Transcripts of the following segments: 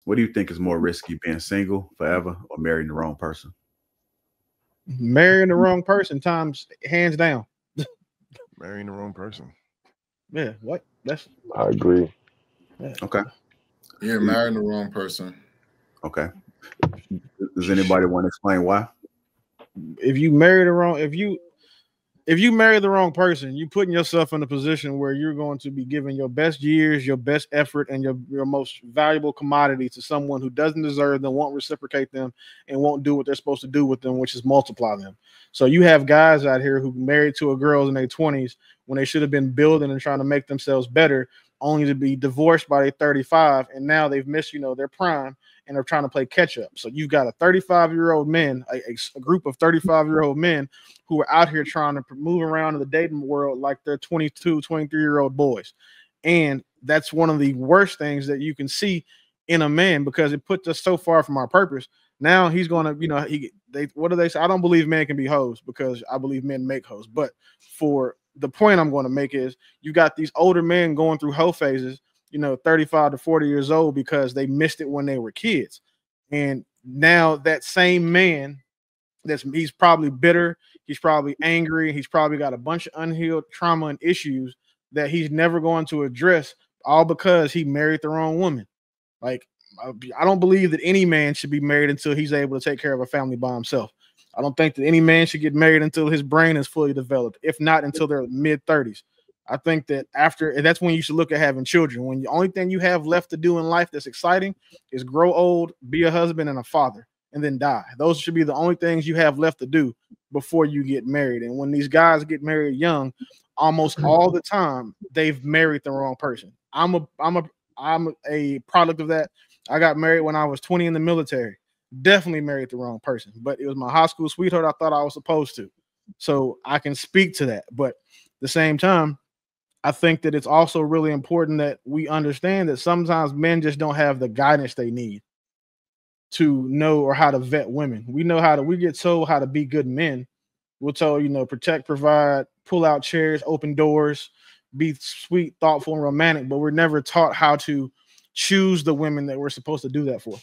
What do you think is more risky, being single forever or marrying the wrong person? Marrying the wrong person, times hands down. Marrying the wrong person. Yeah, what? That's I agree. yeah. Okay. Yeah, marrying the wrong person. Okay. Does anybody want to explain why? If you marry the wrong, if you marry the wrong person, you're putting yourself in a position where you're going to be giving your best years, your best effort, and your most valuable commodity to someone who doesn't deserve them, won't reciprocate them, and won't do what they're supposed to do with them, which is multiply them. So you have guys out here who married to a girl in their 20s when they should have been building and trying to make themselves better, only to be divorced by their 35, and now they've missed, their prime, and they're trying to play catch up. So you've got a 35-year-old men, a group of 35-year-old men who are out here trying to move around in the dating world like they're 22, 23-year-old boys. And that's one of the worst things that you can see in a man, because it puts us so far from our purpose. Now he's going to, what do they say? I don't believe men can be hoes, because I believe men make hoes. But for the point I'm going to make is, you got these older men going through hoe phases, 35 to 40 years old, because they missed it when they were kids. And now that same man, he's probably bitter, he's probably angry, he's probably got a bunch of unhealed trauma and issues that he's never going to address, all because he married the wrong woman. Like, I don't believe that any man should be married until he's able to take care of a family by himself. I don't think that any man should get married until his brain is fully developed, if not until their mid-30s. I think that that's when you should look at having children. When the only thing you have left to do in life that's exciting is grow old, be a husband and a father, and then die. Those should be the only things you have left to do before you get married. And when these guys get married young, almost all the time they've married the wrong person. I'm a product of that. I got married when I was 20 in the military. Definitely married the wrong person, but it was my high school sweetheart I thought I was supposed to. So I can speak to that. But at the same time, I think that it's also really important that we understand that sometimes men just don't have the guidance they need to know or how to vet women. We get told how to be good men. We're told, protect, provide, pull out chairs, open doors, be sweet, thoughtful, and romantic, but we're never taught how to choose the women that we're supposed to do that for.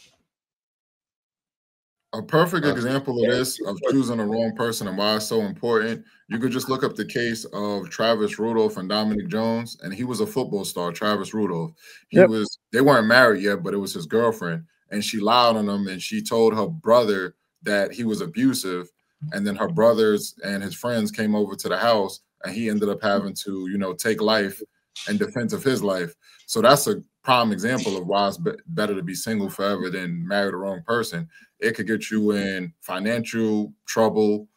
A perfect example of this, of choosing the wrong person and why it's so important, you could just look up the case of Travis Rudolph and Dominic Jones, and he was a football star, Travis Rudolph. They weren't married yet, but it was his girlfriend, and she lied on him, and she told her brother that he was abusive, and then her brothers and his friends came over to the house, and he ended up having to, take life in defense of his life. So that's a prime example of why it's better to be single forever than marry the wrong person. It could get you in financial trouble,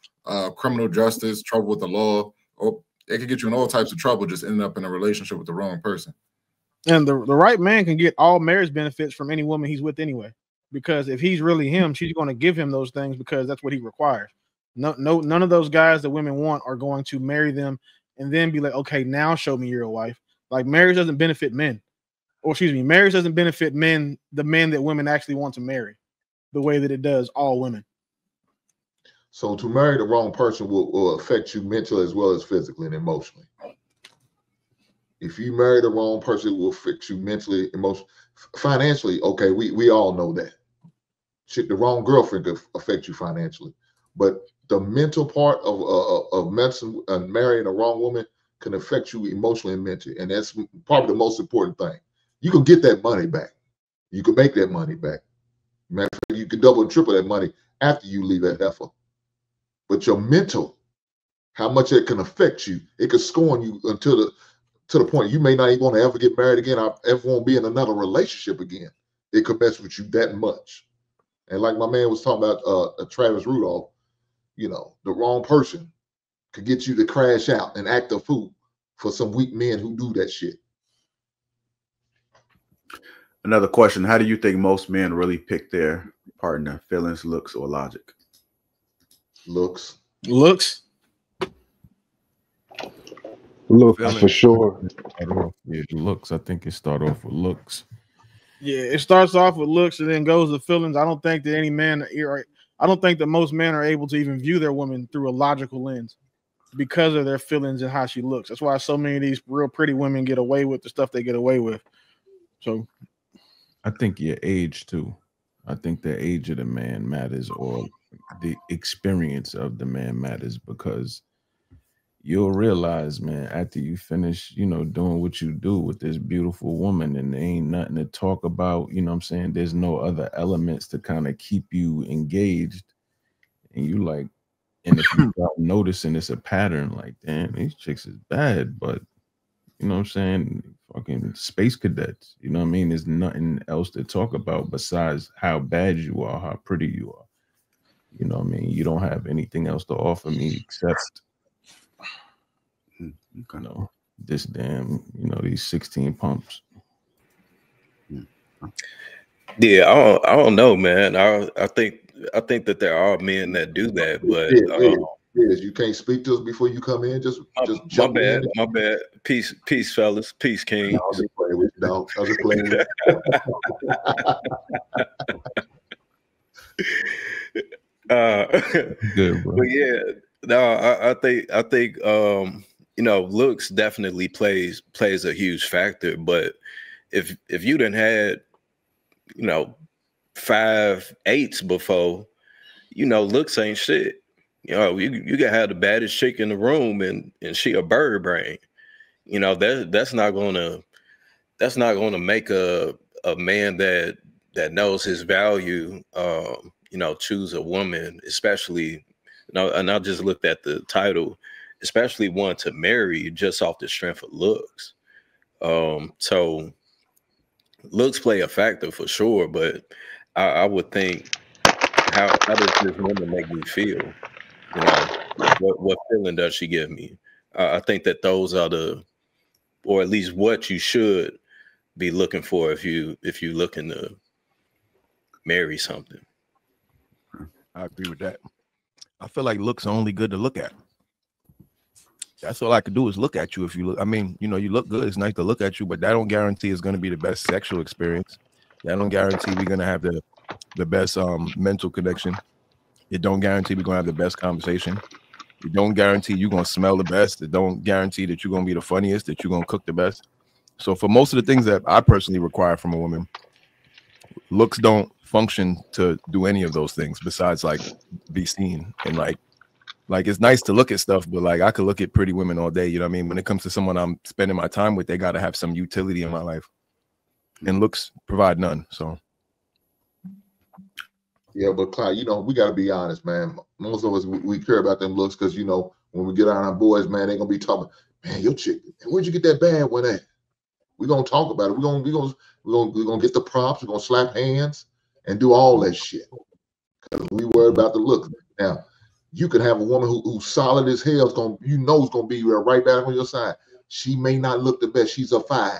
criminal justice, trouble with the law, or it could get you in all types of trouble just ending up in a relationship with the wrong person. And the right man can get all marriage benefits from any woman he's with anyway, because if he's really him, she's going to give him those things because that's what he requires. None of those guys that women want are going to marry them and then be like, okay, now show me you're a wife. Like, marriage doesn't benefit men. Or excuse me, marriage doesn't benefit men, the men that women actually want to marry, the way that it does all women. So to marry the wrong person will affect you mentally as well as physically and emotionally. If you marry the wrong person, it will affect you mentally, emotionally, financially. Okay, we all know that. The wrong girlfriend could affect you financially, but the mental part of medicine and marrying a wrong woman can affect you emotionally and mentally, and that's probably the most important thing. You can get that money back. You can make that money back. Matter of fact, you can double and triple that money after you leave that heifer. But your mental, how much it can affect you, it can scorn you to the point you may not even want to ever get married again, or ever want to be in another relationship again. It could mess with you that much. And like my man was talking about, Travis Rudolph, the wrong person could get you to crash out and act a fool for some weak men who do that shit. Another question: how do you think most men really pick their partner? Feelings, looks, or logic? Looks. Looks for sure. Yeah, looks. I think it start off with looks. Yeah, it starts off with looks and then goes to feelings. I don't think that I don't think that most men are able to even view their woman through a logical lens because of their feelings and how she looks. That's why so many of these real pretty women get away with the stuff they get away with. So I think your age too. I think the age of the man matters, or the experience of the man matters, because you'll realize, man, after you finish, doing what you do with this beautiful woman, and there ain't nothing to talk about, you know what I'm saying? There's no other elements to kind of keep you engaged. And you like, and if you start noticing it's a pattern, like, damn, these chicks is bad, but you know what I'm saying? Fucking space cadets, you know what I mean? There's nothing else to talk about besides how bad you are, how pretty you are. You know what I mean? You don't have anything else to offer me except, this damn, these 16 pumps. Yeah, I don't know, man. I think that there are men that do that, but you can't speak to us before you come in. Just my bad, my bad. Peace, fellas. Peace, King. No, I was just playing with you, dog. I was just playing with you. Good, bro. But yeah, no, I think looks definitely plays a huge factor. But if you done had 5 8s before, looks ain't shit. You can have the baddest chick in the room and she a bird brain. That's not gonna make a man that knows his value choose a woman, especially, and I just looked at the title, especially one to marry just off the strength of looks. So looks play a factor for sure, but I would think, how does this woman make me feel? What feeling does she give me? I think that those are or at least what you should be looking for if you looking to marry something. I agree with that. I feel like looks are only good to look at. That's all I could do is look at you. If you look, I mean, you look good. It's nice to look at you, but that don't guarantee it's going to be the best sexual experience. That don't guarantee we're going to have the best mental connection. It don't guarantee we're going to have the best conversation. It don't guarantee you're going to smell the best. It don't guarantee that you're going to be the funniest, that you're going to cook the best. So for most of the things that I personally require from a woman, looks don't function to do any of those things besides like be seen. And like it's nice to look at stuff, but like I could look at pretty women all day. You know what I mean? When it comes to someone I'm spending my time with, they got to have some utility in my life, and looks provide none. So. Yeah, but Clyde, we got to be honest, man. Most of us, we care about them looks because, when we get out our boys, man, they're going to be talking, man, your chick, where'd you get that bad one at? We're going to talk about it. We're going to get the props. We're going to slap hands and do all that shit because we worry about the look. Now, you could have a woman who's solid as hell, is going to be right back on your side. She may not look the best. She's a 5.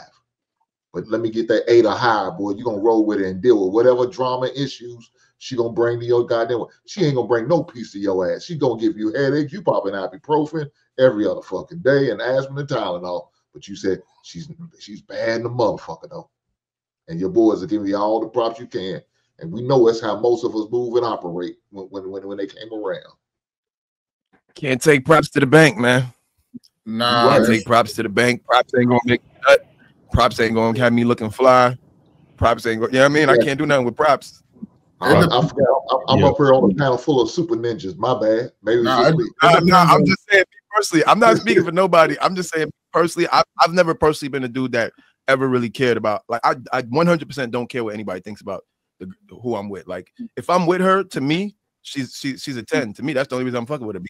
But let me get that 8 or higher, boy. You're going to roll with it and deal with whatever drama issues she gonna bring to your goddamn. She ain't gonna bring no peace to your ass. She gonna give you headache. You popping ibuprofen every other fucking day and asthma and Tylenol. But you said she's bad in the motherfucker though. And your boys are giving you all the props you can. And we know that's how most of us move and operate when they came around. Can't take props to the bank, man. Nah, I take props to the bank. Props ain't gonna make me nut. Props ain't gonna have me looking fly. Props ain't gonna, I can't do nothing with props. I'm up here on a panel full of super ninjas. My bad. Maybe I'm just saying personally. I'm not speaking for nobody. I'm just saying personally. I've never personally been a dude that ever really cared about. Like I 100% don't care what anybody thinks about who I'm with. Like if I'm with her, to me, she's a 10. To me, that's the only reason I'm fucking with her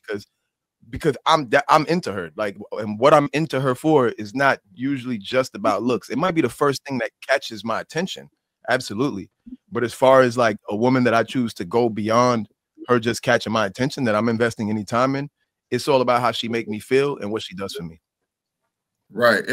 because I'm into her. Like, and what I'm into her for is not usually just about looks. It might be the first thing that catches my attention. Absolutely. But as far as like a woman that I choose to go beyond her just catching my attention, that I'm investing any time in, it's all about how she make me feel and what she does for me. Right.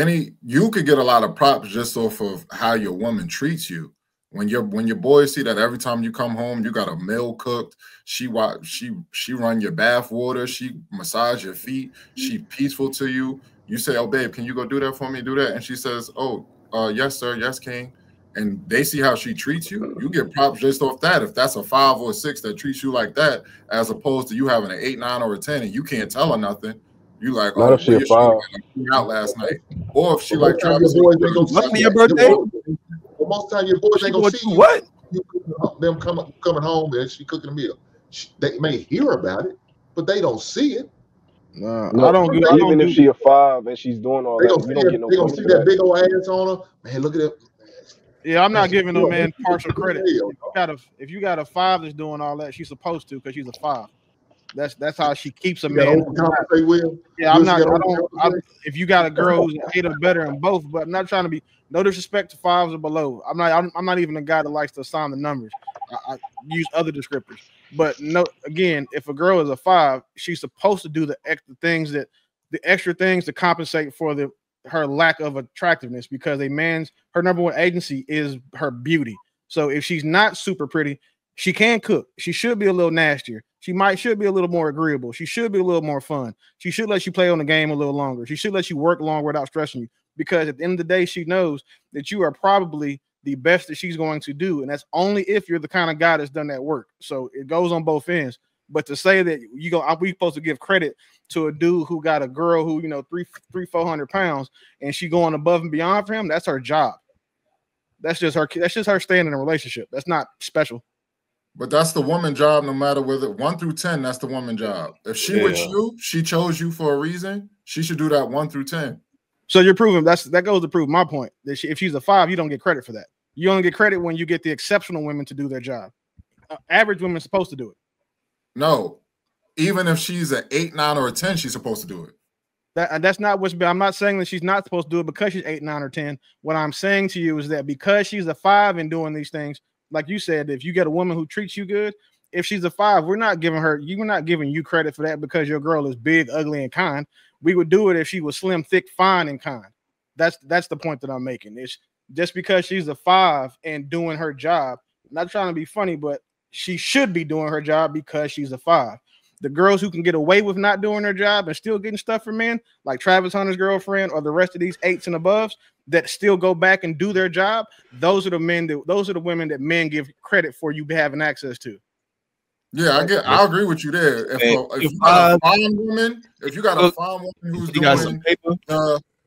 You could get a lot of props just off of how your woman treats you. When your boys see that every time you come home, you got a meal cooked, she run your bath water, she massage your feet, she peaceful to you. You say, "Oh, babe, can you go do that for me? Do that." And she says, "Oh, yes, sir. Yes, king." And they see how she treats you, you get props just off that. If that's a 5 or a 6 that treats you like that, as opposed to you having an 8, 9, or a 10, and you can't tell her nothing, you like, oh, if she 5 out last night, or if she like Travis, what's your birthday? But most of the time, your boys ain't gonna see you. What? Them coming home and she cooking a meal. They may hear about it, but they don't see it. No, No, I don't. even if she a 5 and she's doing all that, you don't get no They gonna see that big old ass on her. Man, look at it. Yeah, I'm not giving no man partial credit. If you got a 5 that's doing all that, she's supposed to because she's a 5. That's how she keeps a man. Yeah, I'm not. If you got a girl who's 8 or better in both, but I'm not trying to be no disrespect to 5s or below. I'm not even a guy that likes to assign the numbers. I use other descriptors. But no, again, if a girl is a 5, she's supposed to do the extra things to compensate for her lack of attractiveness, because her number one agency is her beauty. So if she's not super pretty, she can cook. She should be a little nastier. She should be a little more agreeable. She should be a little more fun. She should let you play on the game a little longer. She should let you work longer without stressing you, because at the end of the day, she knows that you are probably the best that she's going to do. And that's only if you're the kind of guy that's done that work. So it goes on both ends. But to say that we supposed to give credit to a dude who got a girl who, 300-400 pounds and she going above and beyond for him, that's her job. That's just her staying in a relationship. That's not special. But that's the woman job, no matter whether 1 through 10, that's the woman job. If she with you, she chose you for a reason, she should do that 1 through 10. So you're proving that goes to prove my point. That if she's a 5, you don't get credit for that. You only get credit when you get the exceptional women to do their job. Average women are supposed to do it. No, even if she's an 8, 9, or a 10, she's supposed to do it. That's not what's. I'm not saying that she's not supposed to do it because she's 8, 9, or 10. What I'm saying to you is that because she's a 5 and doing these things, like you said, if you get a woman who treats you good, if she's a 5, we're not giving you credit for that because your girl is big, ugly, and kind. We would do it if she was slim, thick, fine, and kind. That's the point that I'm making. It's just because she's a 5 and doing her job. I'm not trying to be funny, but she should be doing her job because she's a 5. The girls who can get away with not doing their job and still getting stuff from men, like Travis Hunter's girlfriend or the rest of these 8s and above that still go back and do their job, those are the women that men give credit for you having access to. Yeah, I agree with you there. If you got a fine woman, who's doing some paper,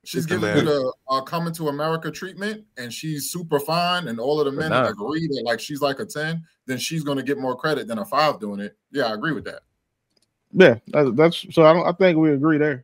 she's giving you the Coming to America treatment, and she's super fine, and all of the men agree that like she's like a 10, then she's going to get more credit than a 5 doing it. Yeah, I agree with that. Yeah, that's so. I think we agree there.